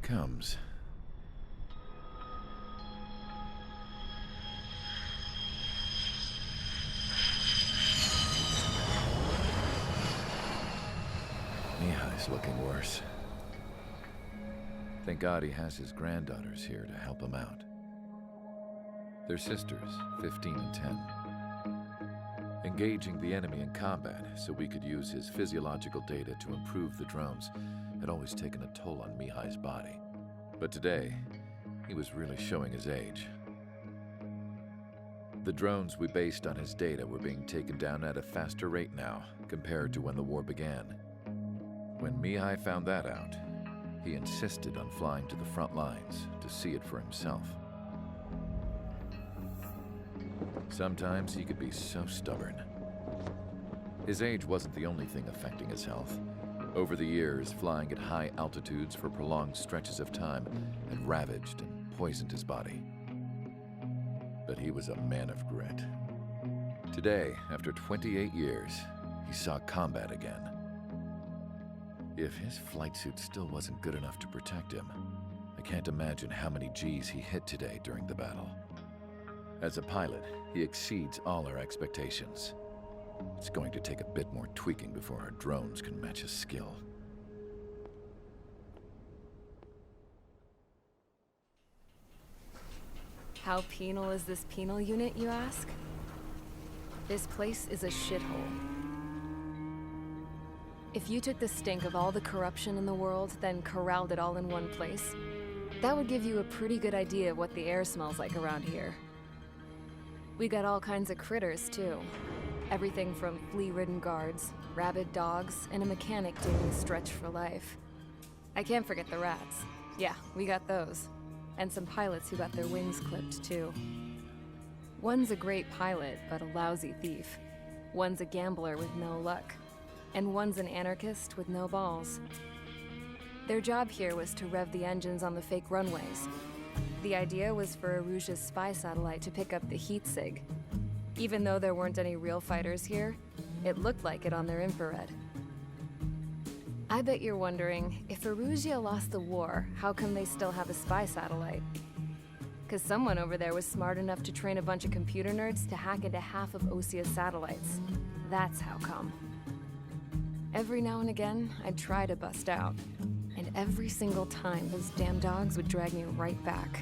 comes. Mihai's looking worse. Thank God he has his granddaughters here to help him out. They're sisters, 15 and 10. Engaging the enemy in combat so we could use his physiological data to improve the drones had always taken a toll on Mihai's body. But today, he was really showing his age. The drones we based on his data were being taken down at a faster rate now compared to when the war began. When Mihai found that out, he insisted on flying to the front lines to see it for himself. Sometimes he could be so stubborn. His age wasn't the only thing affecting his health. Over the years, flying at high altitudes for prolonged stretches of time had ravaged and poisoned his body. But he was a man of grit. Today, after 28 years, he saw combat again. If his flight suit still wasn't good enough to protect him, I can't imagine how many Gs he hit today during the battle. As a pilot, he exceeds all our expectations. It's going to take a bit more tweaking before our drones can match his skill. How penal is this penal unit, you ask? This place is a shithole. If you took the stink of all the corruption in the world, then corralled it all in one place, that would give you a pretty good idea of what the air smells like around here. We got all kinds of critters, too. Everything from flea-ridden guards, rabid dogs, and a mechanic doing the stretch for life. I can't forget the rats. Yeah, we got those. And some pilots who got their wings clipped, too. One's a great pilot, but a lousy thief. One's a gambler with no luck. And one's an anarchist with no balls. Their job here was to rev the engines on the fake runways. The idea was for Aruja's spy satellite to pick up the heat sig. Even though there weren't any real fighters here, it looked like it on their infrared. I bet you're wondering, if Aruja lost the war, how come they still have a spy satellite? 'Cause someone over there was smart enough to train a bunch of computer nerds to hack into half of Osia's satellites. That's how come. Every now and again, I'd try to bust out. And every single time, those damn dogs would drag me right back.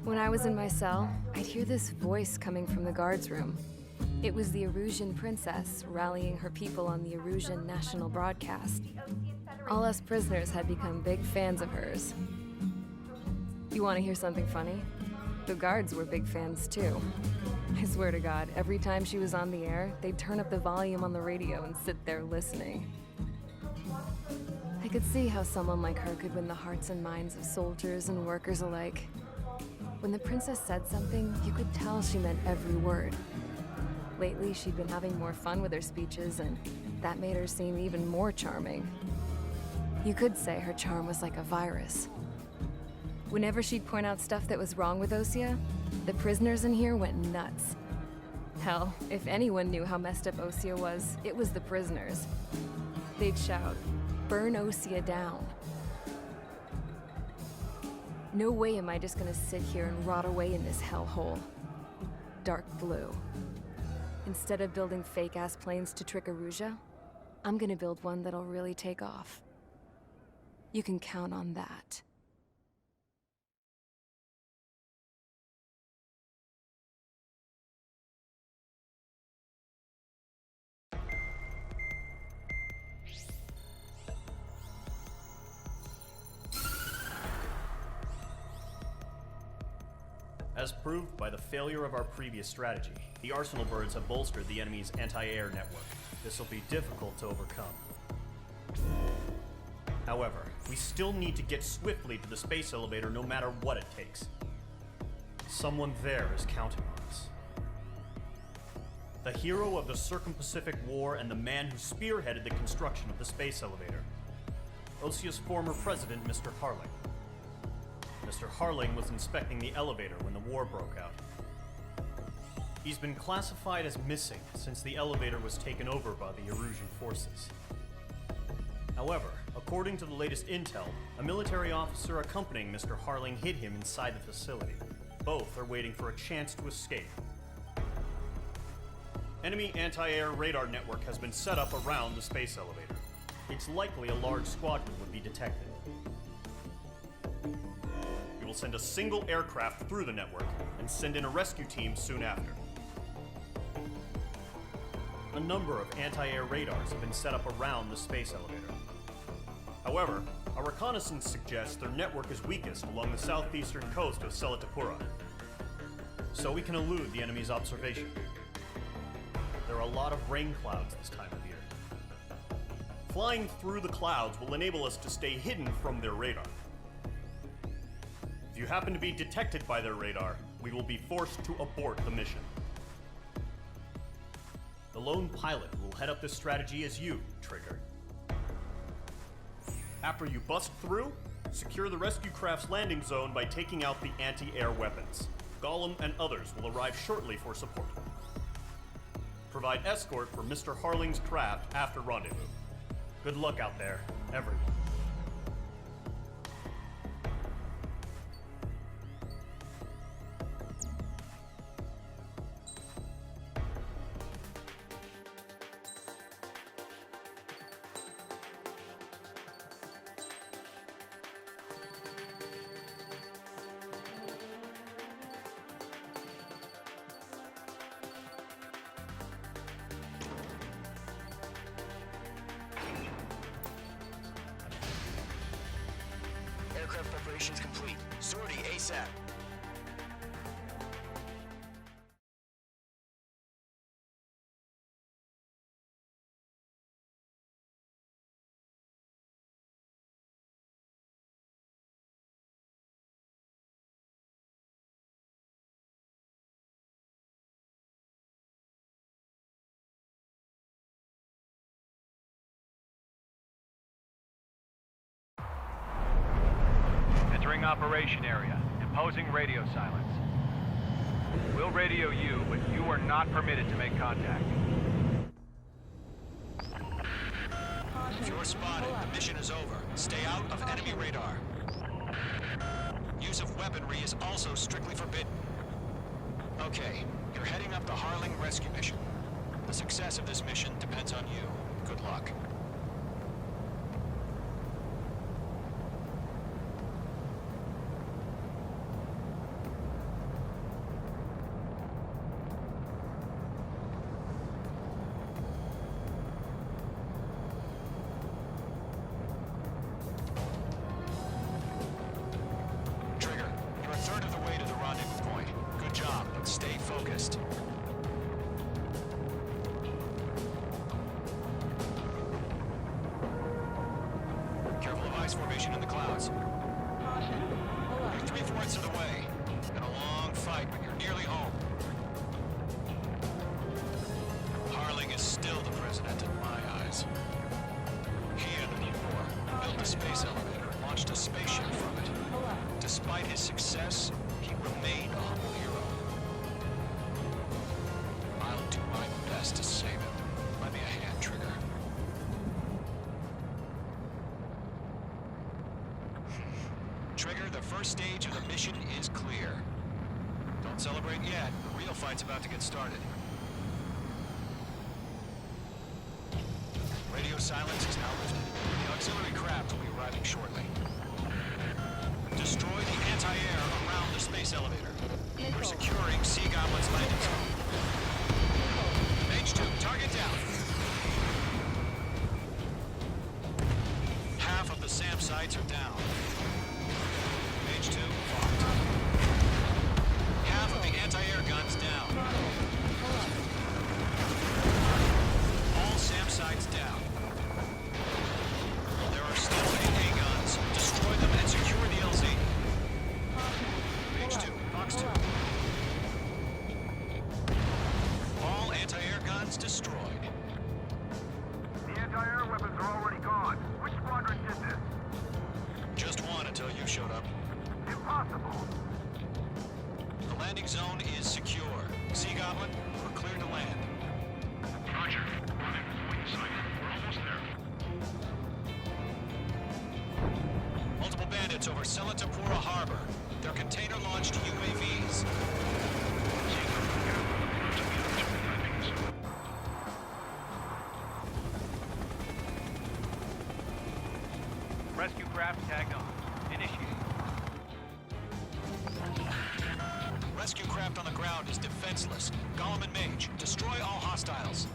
When I was in my cell, I'd hear this voice coming from the guards room. It was the Erusian princess rallying her people on the Erusian national broadcast. All us prisoners had become big fans of hers. You want to hear something funny? The guards were big fans too. I swear to God, every time she was on the air, they'd turn up the volume on the radio and sit there listening. I could see how someone like her could win the hearts and minds of soldiers and workers alike. When the princess said something, you could tell she meant every word. Lately, she'd been having more fun with her speeches, and that made her seem even more charming. You could say her charm was like a virus. Whenever she'd point out stuff that was wrong with Osia, the prisoners in here went nuts. Hell, if anyone knew how messed up Osia was, it was the prisoners. They'd shout, "Burn Osia down." No way am I just gonna sit here and rot away in this hellhole. Dark blue. Instead of building fake-ass planes to trick Aruja, I'm gonna build one that'll really take off. You can count on that. As proved by the failure of our previous strategy, the Arsenal birds have bolstered the enemy's anti-air network. This will be difficult to overcome. However, we still need to get swiftly to the space elevator no matter what it takes. Someone there is counting on us. The hero of the Circum-Pacific War and the man who spearheaded the construction of the space elevator. Osia's former president, Mr. Harling. Mr. Harling was inspecting the elevator when the war broke out. He's been classified as missing since the elevator was taken over by the Erusian forces. However, According to the latest intel, a military officer accompanying Mr. Harling hid him inside the facility. Both are waiting for a chance to escape. Enemy anti-air radar network has been set up around the space elevator. It's likely a large squadron would be detected. We will send a single aircraft through the network and send in a rescue team soon after. A number of anti-air radars have been set up around the space elevator. However, our reconnaissance suggests their network is weakest along the southeastern coast of Selatapura, so we can elude the enemy's observation. There are a lot of rain clouds this time of year. Flying through the clouds will enable us to stay hidden from their radar. If you happen to be detected by their radar, we will be forced to abort the mission. The lone pilot who will head up this strategy is you, Trigger. After you bust through, secure the rescue craft's landing zone by taking out the anti-air weapons. Gollum and others will arrive shortly for support. Provide escort for Mr. Harling's craft after rendezvous. Good luck out there, everyone. Aircraft preparations complete. Sortie ASAP. Entering operation area. Imposing radio silence. We'll radio you, but you are not permitted to make contact. If you're spotted, the mission is over. Stay out of enemy radar. Use of weaponry is also strictly forbidden. Okay, you're heading up the Harling rescue mission. The success of this mission depends on you. Good luck. Trigger, you're a third of the way to the rendezvous point. Good job, but stay focused. Careful of ice formation in the clouds. You're 3/4 of the way. Been a long fight, but you're nearly home. Harling is still the president in my eyes. He ended the war, built a space elevator, and launched a spaceship from it. Despite his success, he remained a humble hero. I'll do my best to save him. Lend me a hand, Trigger. Trigger, the first stage of the mission is clear. Don't celebrate yet. The real fight's about to get started. Radio silence is now lifted. The auxiliary craft will be arriving shortly. Destroy the anti-air around the space elevator. We're securing Sea Goblin's landing zone. Mage 2, target down. Half of the SAM sites are down. Mage 2, locked. Half of the anti-air guns down. All SAM sites down. There are still AA guns. Destroy them and secure the LZ. Mage 2, Fox 2. All anti-air guns destroyed. The anti-air weapons are already gone. Which squadron did this? Just one until you showed up. Impossible. The landing zone is secure. Sea Goblin, we're clear to land. Roger. Running point sight. We're almost there. units over Selatapura Harbor. They're container-launched UAVs. Rescue craft tagged on. Initiate. Rescue craft on the ground is defenseless. Gollum and Mage, destroy all hostiles.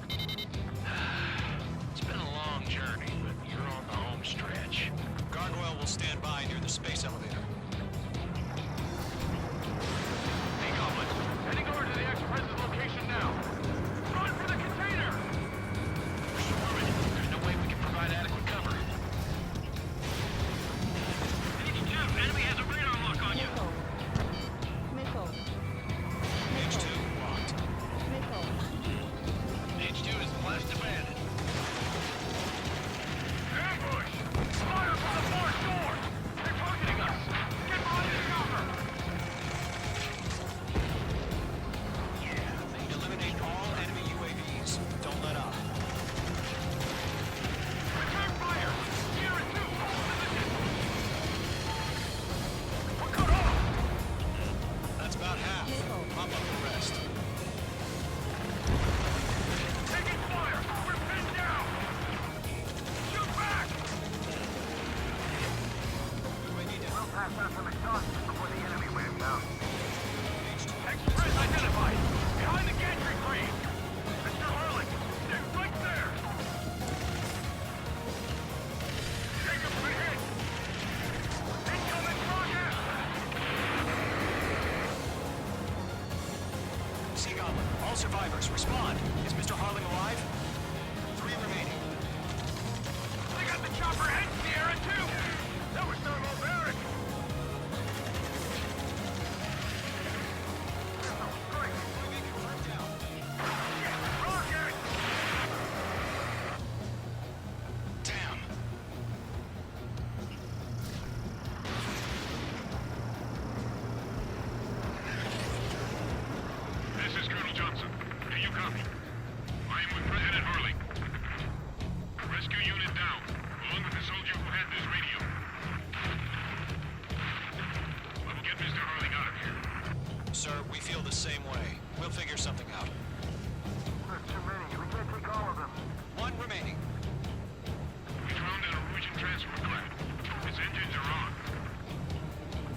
It's been a long journey, but you're on the home stretch. Gargoyle will stand by near the space elevator. Hey, Goblin, heading over to the ex-president's location now. Run for the container! We're swarming. There's no way we can provide adequate cover. H2, enemy has a radar lock on you. H2 locked. H2 is blast abandoned. Ambush! Fire from the far shore! They're targeting us! Get behind the cover! Eliminate all enemy UAVs. Don't let up. Return fire! Sierra 2, hold position! We're cut off! That's about half. Pop up the rest. Taking fire! We're pinned down! Shoot back! We'll pass out some exhaustion before the enemy wears out. Express identified! Behind the gantry crane! Mr. Harling! They're right there! Jacob's been hit! Incoming rocket! Sea Goblin, all survivors, respond. Is Mr. Harling alive? 3 remaining. They got the chopper and Sierra 2! That was thermobaric! Rocket! Damn. This is Colonel Johnson. Do you copy? I am with President Harling. Rescue unit down, along with the soldier who had this radio. I will get Mr. Harling out of here. Sir, we feel the same way. We'll figure something out. There's too many. We can't take all of them. 1 remaining. We found a Norwegian transfer craft. Its engines are on.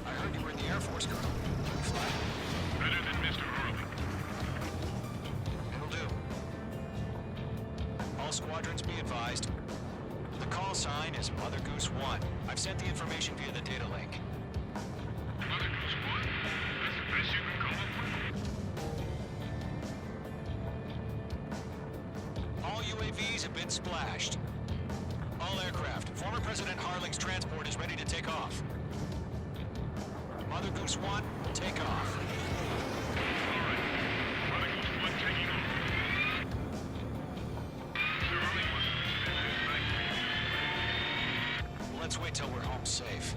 I heard you were in the Air Force, Colonel. Can we fly? Better than Mr. Harling. It'll do. All squadrons be advised. The call sign is Mother Goose 1. I've sent the information via the data link. Mother Goose 1? That's the best you can call it? All UAVs have been splashed. All aircraft. Former President Harling's transport is ready to take off. Mother Goose 1, take off. Mother Goose 1 taking off. Mr. Harling wants to extend his back. Let's wait till we're home safe.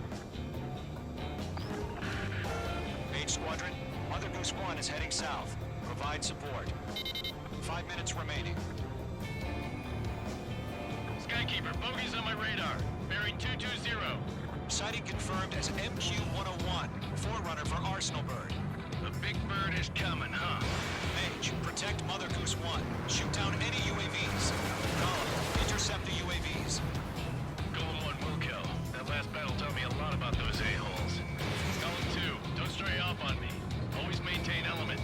Mage Squadron, Mother Goose 1 is heading south. Provide support. 5 minutes remaining. Skykeeper, bogeys on my radar. Bearing 220. Sighting confirmed as MQ-101, forerunner for Arsenal Bird. The big bird is coming, huh? Mage, protect Mother Goose 1. Shoot down any UAVs. Gollum, intercept the UAVs. Golem 1 will kill. That last battle taught me a lot about those a-holes. Golem 2, don't stray off on me. Always maintain element.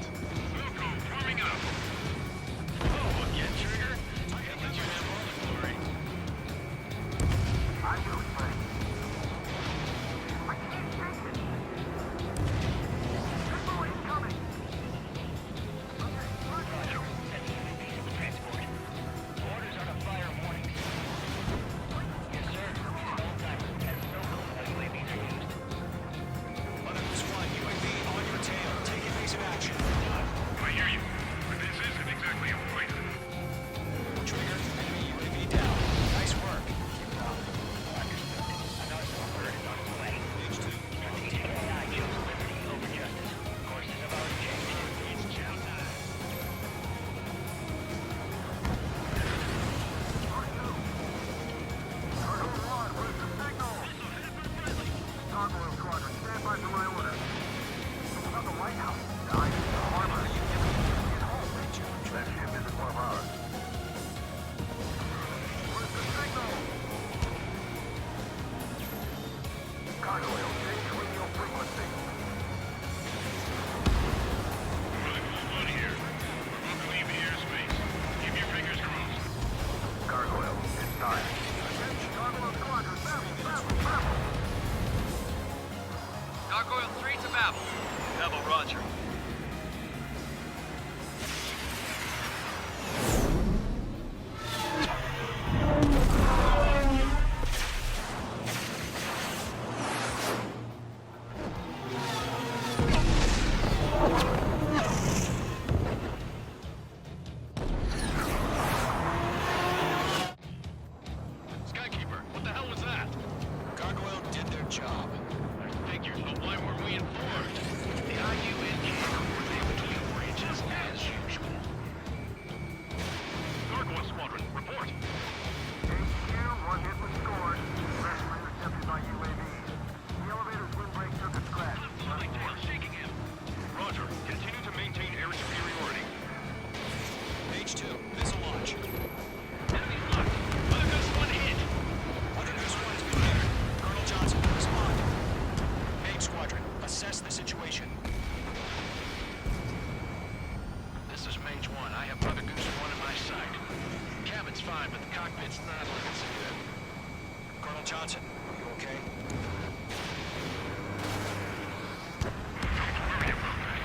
Wilco, warming up. Oh, again, Trigger? I can't let you have all the glory. I do it, Frank. I can't take it. Triple incoming. Roger. Transport. Orders are to fire warnings. travel. Double roger. Skykeeper, what the hell was that? Gargoyle did their job. I figured, but why weren't we informed? The IUN can't coordinate between branches as usual. Gargoyle Squadron, report. HQ, one hit was scored. Rest was intercepted by UAVs. The elevator's windbreak took a crash. Flying tail shaking him. Roger, continue to maintain air superiority. Mage 2, missile launch. Enemy locked. Mother Goose 1 hit. Mother Goose 1 has been cleared. Colonel Johnson, respond. Mage Squadron, assess the situation. This is Mage 1. I have Mother Goose 1 in my sight. Cabin's fine, but the cockpit's not looking so good. Colonel Johnson, are you okay? Don't worry about that.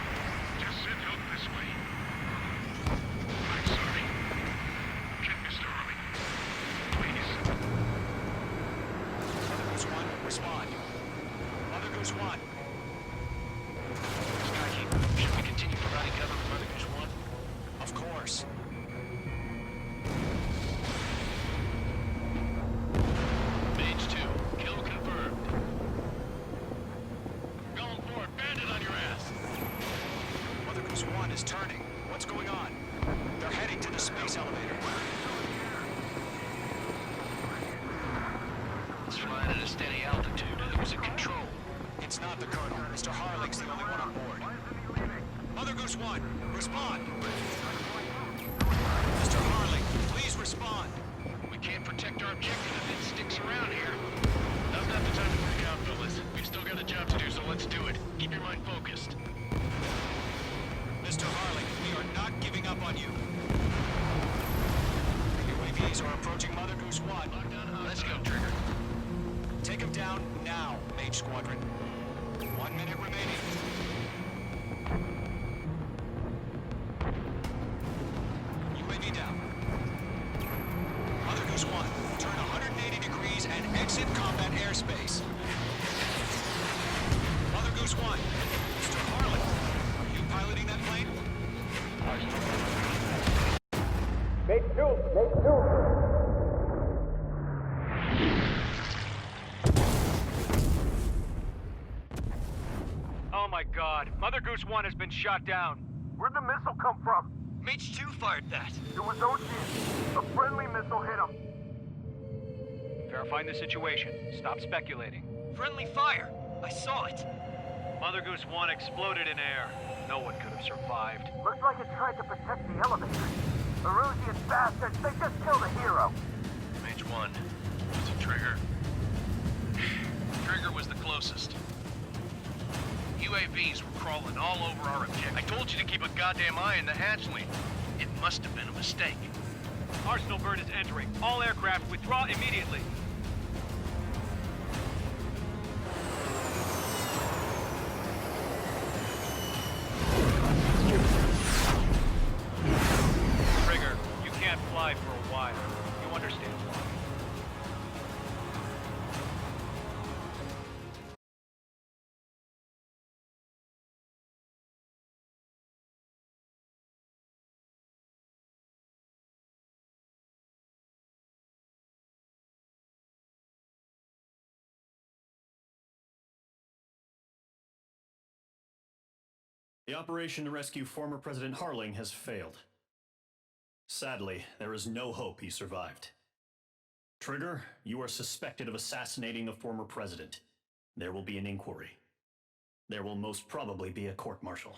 Just sit out this way. I'm sorry. Get Mr. Harling. Please. Mother Goose 1, respond. Mother Goose 1. Skykeeper, should we continue providing cover for Mother Goose 1? Of course. Mage 2, kill confirmed. Going for it, bandit on your ass. Mother Goose 1 is turning. What's going on? They're heading to the space elevator. It's flying at a steady altitude. Who's in control? It's not the Colonel. Mr. Harling's the only one on board. Mother Goose 1, respond! Mr. Harling, please respond! We can't protect our objective if it sticks around here. Now's not the time to freak out, fellas. We've still got a job to do, so let's do it. Keep your mind focused. Mr. Harling, we are not giving up on you. UAVs are approaching Mother Goose 1. Lockdown high. Let's go, Trigger. Take him down now, Mage Squadron. 1 minute remaining. UAV down. Mother Goose 1, turn 180 degrees and exit combat airspace. Mother Goose 1, Mr. Harling, are you piloting that plane? Oh my god, Mother Goose 1 has been shot down. Where'd the missile come from? Mage 2 fired that. It was Ocean. A friendly missile hit him. Verifying the situation. Stop speculating. Friendly fire. I saw it. Mother Goose 1 exploded in air. No one could have survived. Looks like it tried to protect the elevator. Erusian bastards, they just killed a hero. Mage 1. Was it Trigger? Trigger was the closest. UAVs were crawling all over our objective. I told you to keep a goddamn eye in the hatchling. It must have been a mistake. Arsenal bird is entering. All aircraft withdraw immediately. Trigger, you can't fly for a while. You understand? The operation to rescue former President Harling has failed. Sadly, there is no hope he survived. Trigger, you are suspected of assassinating the former president. There will be an inquiry. There will most probably be a court-martial.